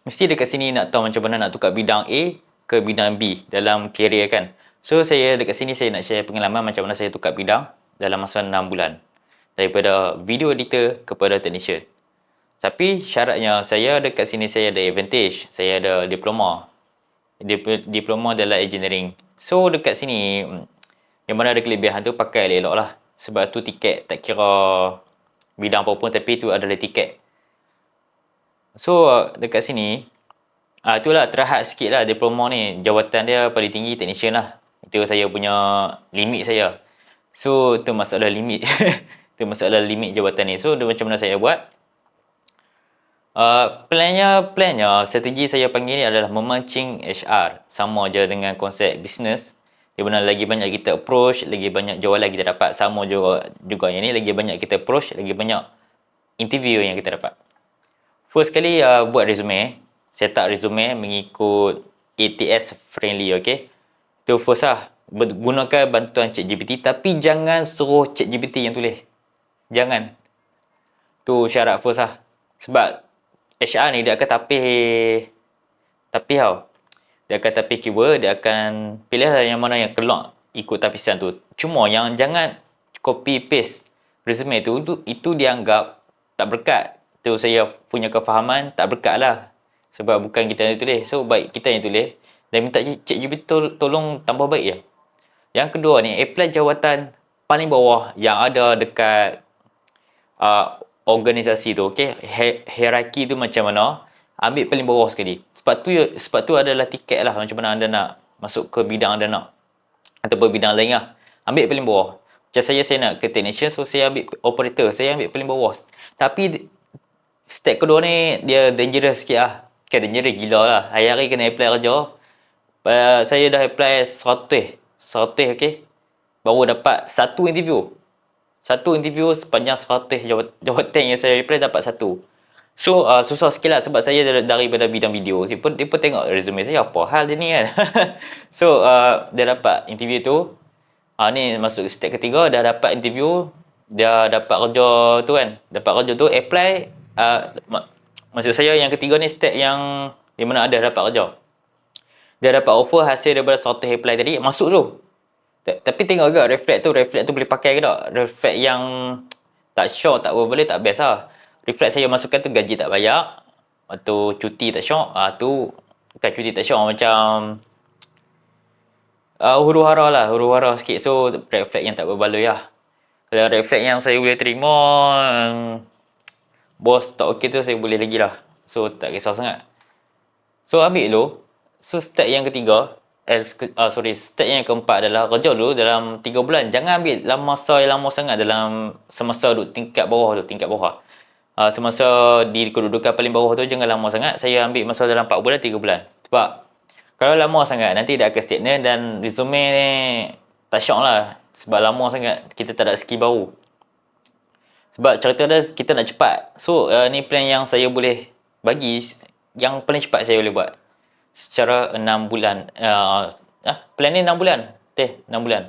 mesti dekat sini nak tahu macam mana nak tukar bidang A ke bidang B dalam kerjaya kan. So saya dekat sini saya nak share pengalaman macam mana saya tukar bidang dalam masa 6 bulan. Daripada video editor kepada technician. Tapi syaratnya saya dekat sini saya ada advantage. Saya ada diploma. Diploma adalah engineering. So dekat sini yang mana ada kelebihan tu pakai elok-elok lah. Sebab tu tiket tak kira bidang apa pun tapi tu adalah tiket. So dekat sini itulah terhad sikit lah diploma ni. Jawatan dia paling tinggi technician lah. Itu saya punya limit saya. So tu masalah limit. Tu masalah limit jawatan ni. So macam mana saya buat? Plannya strategi saya panggil ni adalah memancing HR. Sama je dengan konsep bisnes. Di mana lagi banyak kita approach, lagi banyak jualan kita dapat. Sama juga yang ni, lagi banyak kita approach, lagi banyak interview yang kita dapat. First kali buat resume. Set up resume mengikut ATS friendly, okay? Itu first lah. Gunakan bantuan ChatGPT tapi jangan suruh ChatGPT yang tulis. Jangan. Tu syarat first lah. Sebab HR ni dia akan tapih tau. Dia akan tapih keyword, dia akan pilih lah yang mana yang keluar ikut tapisan tu. Cuma yang jangan copy paste resume tu itu dianggap tak berkat. Tu saya punya kefahaman tak berkat lah. Sebab bukan kita yang tulis. So baik kita yang tulis dan minta ChatGPT tolong tambah baik je. Yang kedua ni, apply jawatan paling bawah yang ada dekat organisasi tu, okey. Hierarki tu macam mana? Ambil paling bawah sekali. Sebab tu adalah tiket lah macam mana anda nak masuk ke bidang anda nak ataupun bidang lain lah. Ambil paling bawah. Macam saya nak ke technician, so saya ambil operator, saya ambil paling bawah. Tapi step kedua ni dia dangerous sikit lah. Kan dangerous gila lah. Hari-hari kena apply kerja. Saya dah apply 100 okey. Baru dapat satu interview. Satu interview sepanjang 100 jawatan yang saya apply dapat satu. So susah sikit lah sebab saya daripada bidang video. Dia pun tengok resume saya, apa hal dia ni kan. So dia dapat interview tu. Ni masuk step ketiga, dah dapat interview. Dia dapat kerja tu kan. Dapat kerja tu apply. Maksud saya yang ketiga ni step yang di mana ada dapat kerja. Dia dapat offer hasil daripada 100 apply tadi, masuk tu. Tapi tengok agak reflect tu boleh pakai ke tak? Reflect yang tak syok, tak boleh, tak best lah. Reflect saya masukkan tu gaji tak bayar. Atau cuti tak syok. Tu bukan cuti tak syok, macam huru-hara lah, huru-hara sikit. So reflect yang tak berbaloi lah. Kalau reflect yang saya boleh terima, bos tak okey tu saya boleh lagi lah. So tak kisah sangat. So ambil dulu. So step yang ketiga, step yang keempat adalah kerja dulu dalam 3 bulan. Jangan ambil masa yang lama sangat dalam semasa duduk tingkat bawah. Semasa di kedudukan paling bawah tu jangan lama sangat. Saya ambil masa dalam 4 bulan, 3 bulan. Sebab kalau lama sangat nanti dia akan stagnan dan resume ni tak syok lah. Sebab lama sangat kita tak ada skill baru. Sebab cerita dia kita nak cepat. So ni plan yang saya boleh bagi, yang paling cepat saya boleh buat. Secara 6 bulan. Plan ni 6 bulan. 6 bulan.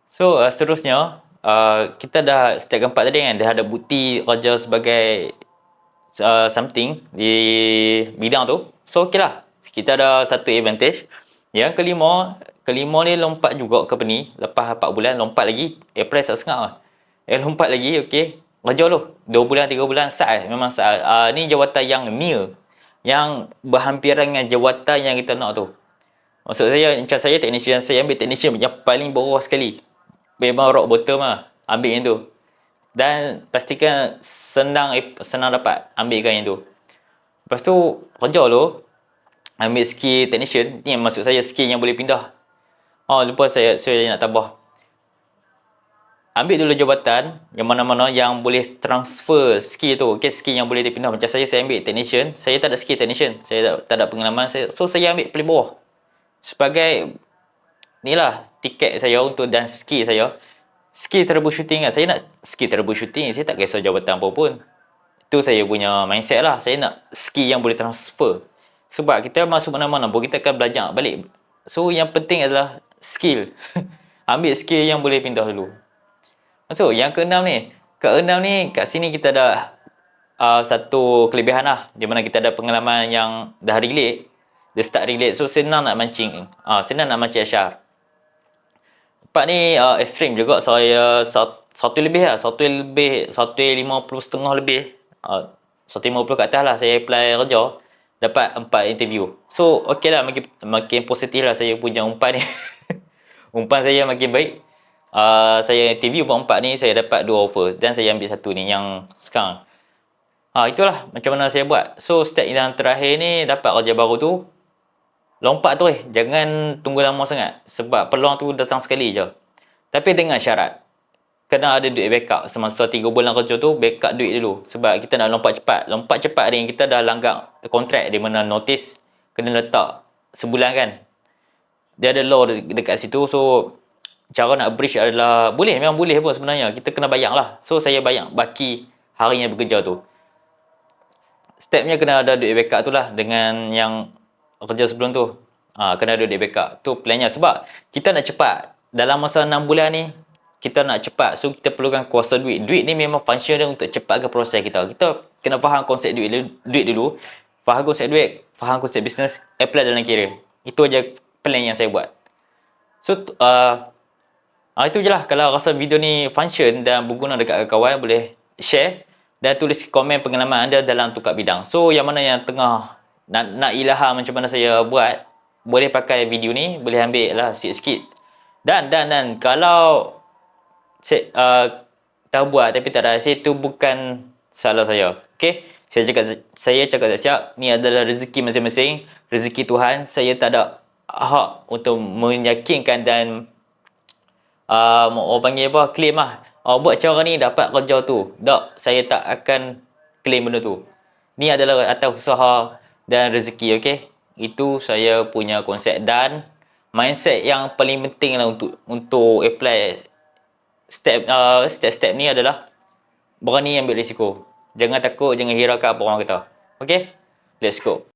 So seterusnya, kita dah step keempat tadi kan. Dah ada bukti kerja sebagai something di bidang tu. So okey lah. Kita ada satu advantage. Yang kelima ni lompat juga company. Lepas 4 bulan lompat lagi. Apply setengah lah. Lompat lagi, okey. Kerja tu 2 bulan, 3 bulan, saat. Memang saat. Ni jawatan yang near, yang berhampiran dengan jawatan yang kita nak tu. Maksud saya, macam saya technician, saya ambil technician yang paling bawah sekali. Memang rock bottom lah. Ambil yang tu. Dan pastikan senang dapat. Ambilkan yang tu. Lepas tu, kerja tu, ambil skill technician. Ni maksud saya skill yang boleh pindah. Lupa saya nak tambah. Ambil dulu jabatan yang mana-mana yang boleh transfer skill tu. Okay, skill yang boleh dipindah. Macam saya ambil technician. Saya tak ada skill technician. Saya tak ada pengalaman. So saya ambil paling bawah. Sebagai ni lah tiket saya untuk dan skill saya. Skill troubleshooting kan. Saya nak skill troubleshooting. Saya tak kisah jabatan apa pun. Itu saya punya mindset lah. Saya nak skill yang boleh transfer. Sebab kita masuk mana-mana pun kita akan belajar balik. So yang penting adalah skill. Ambil skill yang boleh pindah dulu. So yang keenam ni kat sini kita dah satu kelebihan lah, di mana kita ada pengalaman yang dah relate, dia start relate, so senang nak mancing, Ashar. Part ni ekstrim juga. Saya satu lebih lah, 150 lebih, 150 kat atas lah saya apply kerja, dapat 4 interview. So okey lah, makin positif lah saya punya umpan ni. Umpan saya makin baik. Saya interview 4 ni, saya dapat 2 offer dan saya ambil satu ni yang sekarang. Itulah macam mana saya buat. So step yang terakhir ni, dapat kerja baru tu, lompat tu jangan tunggu lama sangat, sebab peluang tu datang sekali je. Tapi dengan syarat kena ada duit backup. Semasa 3 bulan kerja tu, backup duit dulu, sebab kita nak lompat cepat. Lompat cepat ni kita dah langgar kontrak, di mana notice kena letak sebulan kan. Dia ada law dekat situ. So cara nak bridge adalah memang boleh pun sebenarnya, kita kena bayar lah. So saya bayar baki hari yang bekerja tu. Stepnya kena ada duit backup tu lah, dengan yang kerja sebelum tu. Kena ada duit backup tu plannya, sebab kita nak cepat dalam masa 6 bulan ni. Kita nak cepat, so kita perlukan kuasa duit. Duit ni memang function dia untuk cepatkan proses kita. Kita kena faham konsep duit dulu, faham konsep duit, faham konsep bisnes, apply dalam kira. Itu aja plan yang saya buat. So itu je lah. Kalau rasa video ni function dan berguna dekat kawan, boleh share dan tulis komen pengalaman anda dalam tukar bidang. So yang mana yang tengah nak ilham macam mana saya buat, boleh pakai video ni, boleh ambil lah sikit-sikit. Dan kalau tahu buat tapi tak ada hasil, tu bukan salah saya. Okay, saya cakap siap, ni adalah rezeki masing-masing, rezeki Tuhan. Saya tak ada hak untuk meyakinkan dan orang panggil apa, claim lah, buat cara ni dapat kerja tu. Tak, saya tak akan claim benda tu. Ni adalah atas usaha dan rezeki. Okay, itu saya punya konsep dan mindset yang paling penting lah untuk apply step-step ni adalah berani ambil risiko. Jangan takut, jangan hiraukan apa orang kata. Okay, let's go.